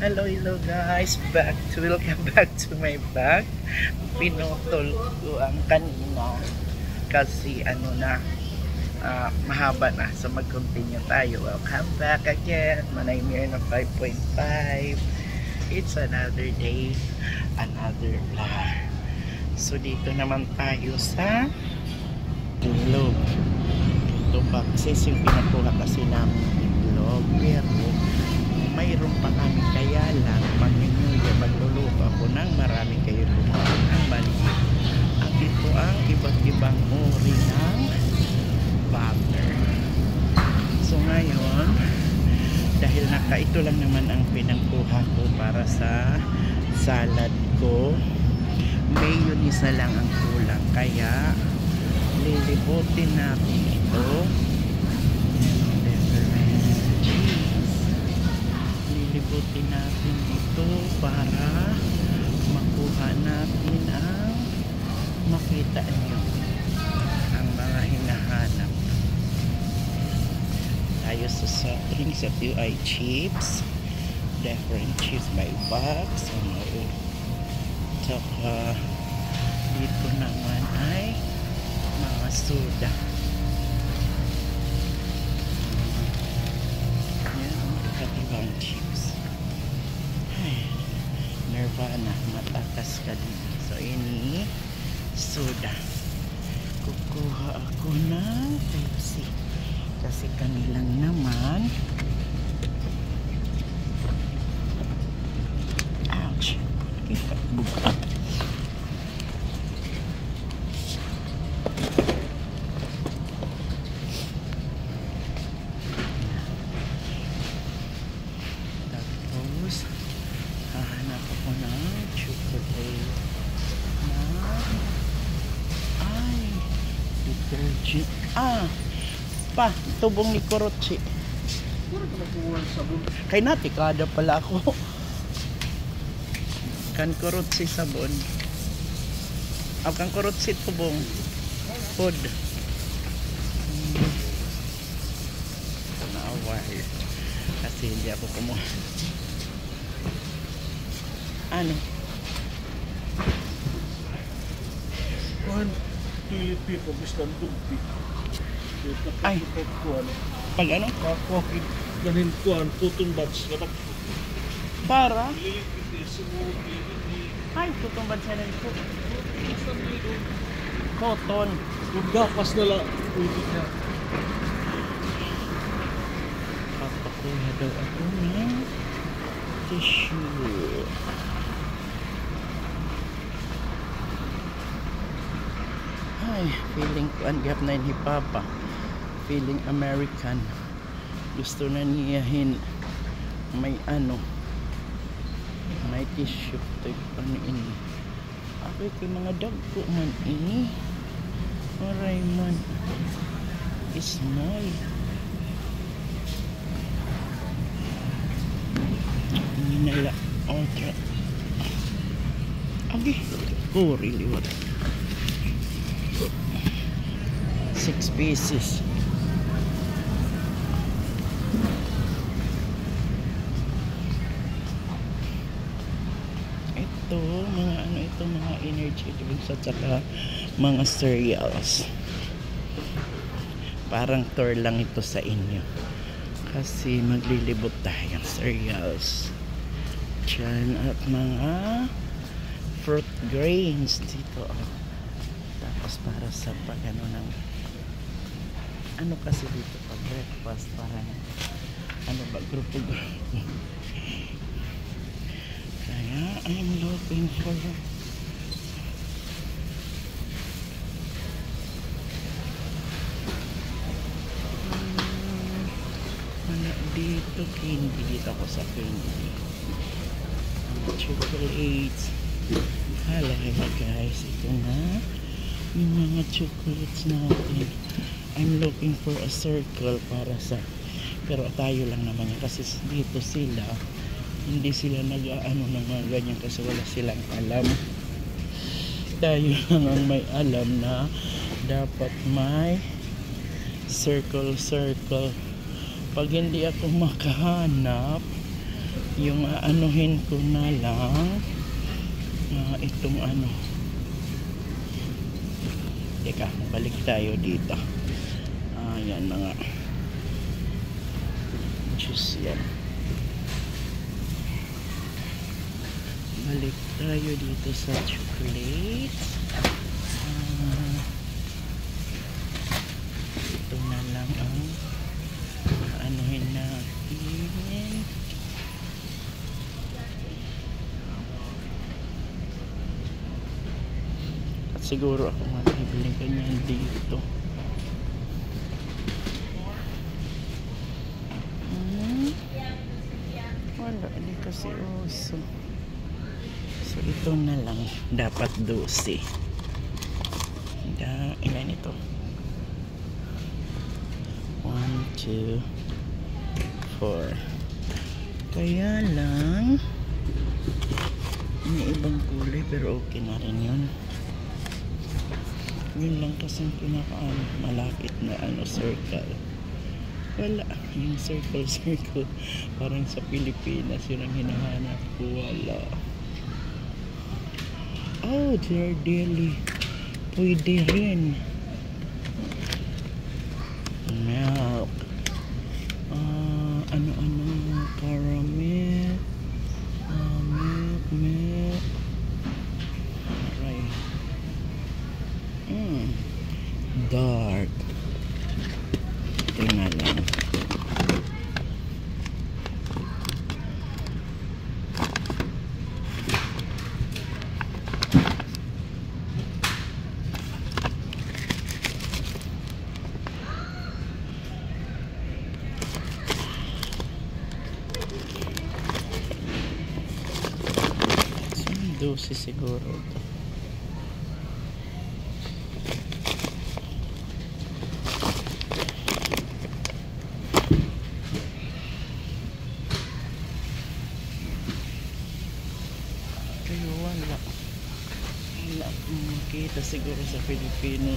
Hello guys, welcome back to my vlog. Pinutol ko ang kanina kasi mahaba na, so mag-continue tayo. Welcome back again. Manay Mir na 5.5. It's another day, another vlog. So dito naman tayo sa itlog. Ito boxes yung pinakuha kasi namin itlog, pero mayroon pa kami, kaya lang magluluto ako ng marami kayo lumawan ng maliit. At ito ang iba't ibang uri ng butter. So ngayon, dahil ito lang naman ang pinangkuha ko para sa salad ko, mayonnaise na lang ang kulang, kaya lilibutin natin ito. Lilibutin natin ito para makuha natin ang makita nyo ang mga hinahanap. Tayo sa soft drinks at UI chips, different chips by box. Tsaka dito naman ay mga soda. Yan ang iba't-ibang chips. Ay, Nirvana, matatas ka din. So ini soda. Kukuha ako ng Pepsi kasi kanilang naman, ouch, buka. Tapos hahanap ako ng chocolate na detergent. Tubong ni Kurochi. Kay nati kada pala ako. Kan Kurochi sabon. Kan Kurochi tubong. Food. Naaway. Kasi hindi ako kumuha. Ano? People gusto ng dugpi. Ay, pag ano? Ganin kuhan, tutong bats. Para? Ay, tutumbad siya rin po. Cotton. Kung gapas na lang, pwede niya. Papakuha daw ako ng tissue. Ay, feeling ko ang gap na ni Papa. Feeling American. Gusto na niyahin may may tissue type ini. Ako kay mga dagko man ini. Oray man. Small. Ini nala ultra. Okay. Oh, really what? 6 pieces. Ito mga energy drinks at saka mga cereals. Parang tour lang ito sa inyo kasi maglilibot tayong cereals dyan at mga fruit grains dito. Tapos para sa ng kasi dito pag breakfast, parang grupo kaya I'm looking for dito candy. Dito ako sa candy, chocolates. Hala guys, ito na yung mga chocolates natin. I'm looking for a circle para sa, pero tayo lang naman kasi dito sila hindi sila nag-aano ng mga ganyan kasi wala silang alam. Tayo lang ang may alam na dapat may circle. Pag hindi ako makahanap, Yung aanuhin ko na lang itong ano. Teka, balik tayo dito. Yan na nga. Juice yan. Balik tayo dito sa chocolate. Ito na lang ang anuhin natin. At siguro ako magbibiling ganyan dito. Wala, di kasi uso. So ito na lang dapat 12. Ilan ito? 1, 2, 4. Kaya lang may ibang kulay pero okay na rin yun. Yun lang kasi pinaka malapit na circle. Wala, yung circle parang sa Pilipinas yun ang hinahanap ko. Wala. Oh, they're daily. Pwede rin. Milk. Ano, caramel. Milk. Alright. Dark. Ito na lang. Dosis siguro ito. Kaya wala makita siguro sa Filipino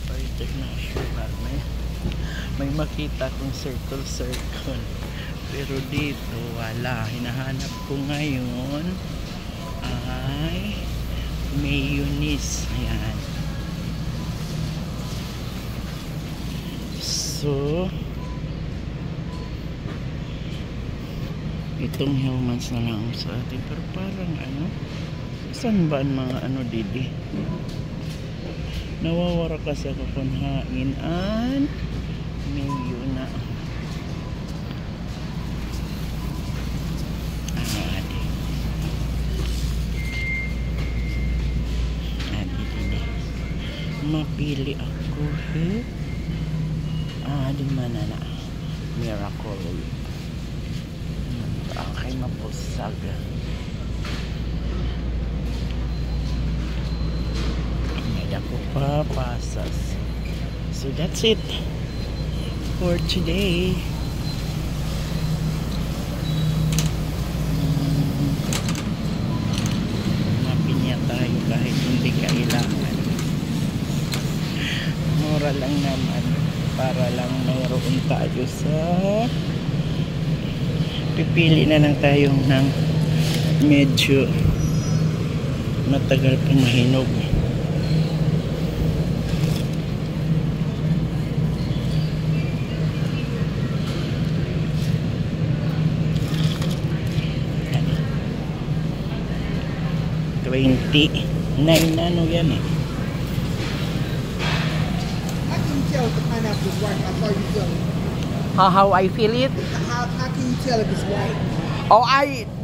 or international may makita kong circle pero dito wala. Hinahanap ko ngayon ay mayonnaise. Ayan. So itong humans na lang sa atin pero parang saan ba ang mga didi? Nawawara kasi ako kung hainan mayo na mapili ako di mana na miracle okay mapusag may ako pa pasas. So that's it for today. Mapinya tayo kahit hindi kailangan. Mura lang naman para lang mayroon tayo sa pipili na lang tayo ng medyo matagal pa mahinog. $29 yan eh. Tell if the pineapple is white. How far you tell it? How I feel it? How can you tell if it's white? Oh,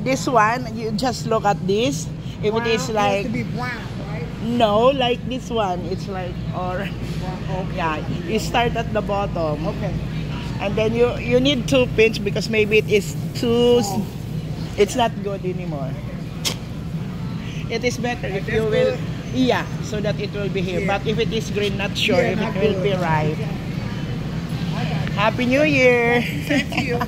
this one, you just look at this. If Brown, it is it like, has to be brown, right? no, like this one, it's like orange. Brown. Okay. Yeah, you start at the bottom. Okay. And then you need 2 pinch because maybe it is too, it's not good anymore. It is better if you will, yeah, so that it will be here. Yeah. But if it is green, not sure if not it will be good. ripe. Happy New Year! Thank you.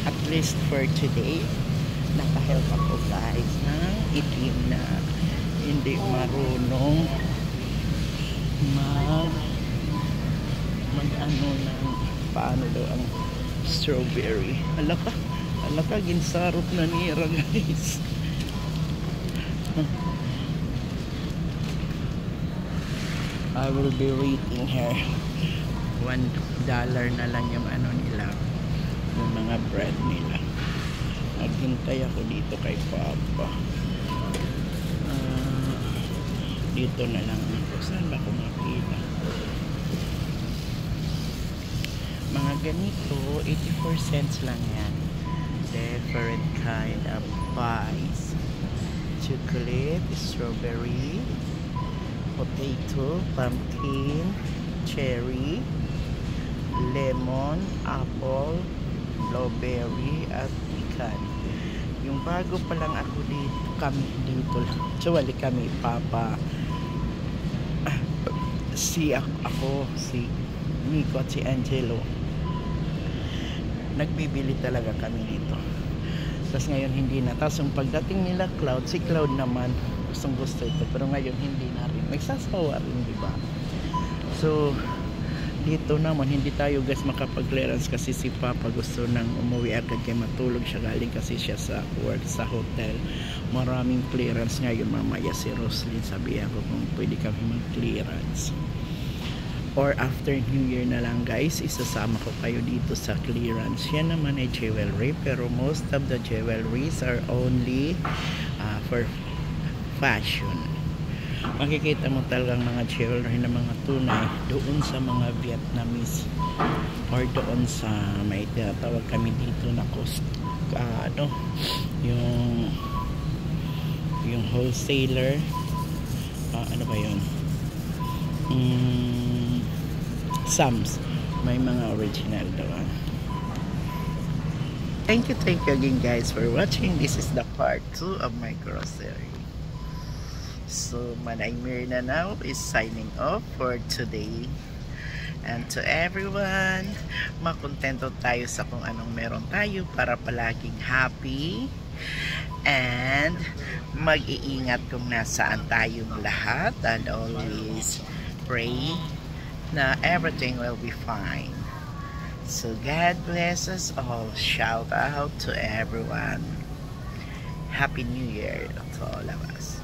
At least for today, nakahelp ako guys ng itim na hindi marunong mag ano ng paano daw ang strawberry. Alaka ginsarot na nira guys. I will be rating her $1 na lang yung ano nila, yung mga bread nila. Naghintay ako dito kay Papa. Dito na lang ako. Saan ba ako makita? Mga ganito 84 cents lang yan. Different kind of pies. Chocolate, strawberry, potato, pumpkin, cherry, lemon, apple, blueberry, at pecan. Yung bago pa lang ako dito, kami dito lang. Actually kami, Papa, si Nico at si Angelo, nagbibili talaga kami dito. Tapos ngayon hindi na. Tapos yung pagdating nila Cloud, si Cloud naman gustong gusto ito, pero ngayon hindi na rin. Nagsasawa rin, di ba? So dito naman hindi tayo guys makapag-clearance kasi si Papa gusto nang umuwi agad kaya matulog siya, galing kasi siya sa work sa hotel. Maraming clearance ngayon. Mamaya si Roslyn sabihan ko kung pwede kami mag-clearance or after New Year na lang guys, isasama ko kayo dito sa clearance. Yan naman ay jewelry, pero most of the jewelries are only for fashion. Makikita mo talagang mga jewelry na mga tunay doon sa mga Vietnamese or doon sa may tinatawag kami dito na yung wholesaler, ano ba yun, Sam's, may mga original doon. Thank you again guys for watching. This is the part 2 of my grocery. So Manay Mirna now is signing off for today. And to everyone, makontento tayo sa kung anong meron tayo para palaging happy. And mag-iingat kung nasaan tayong lahat. And always pray na everything will be fine. So God bless us all. Shout out to everyone. Happy New Year to all of us.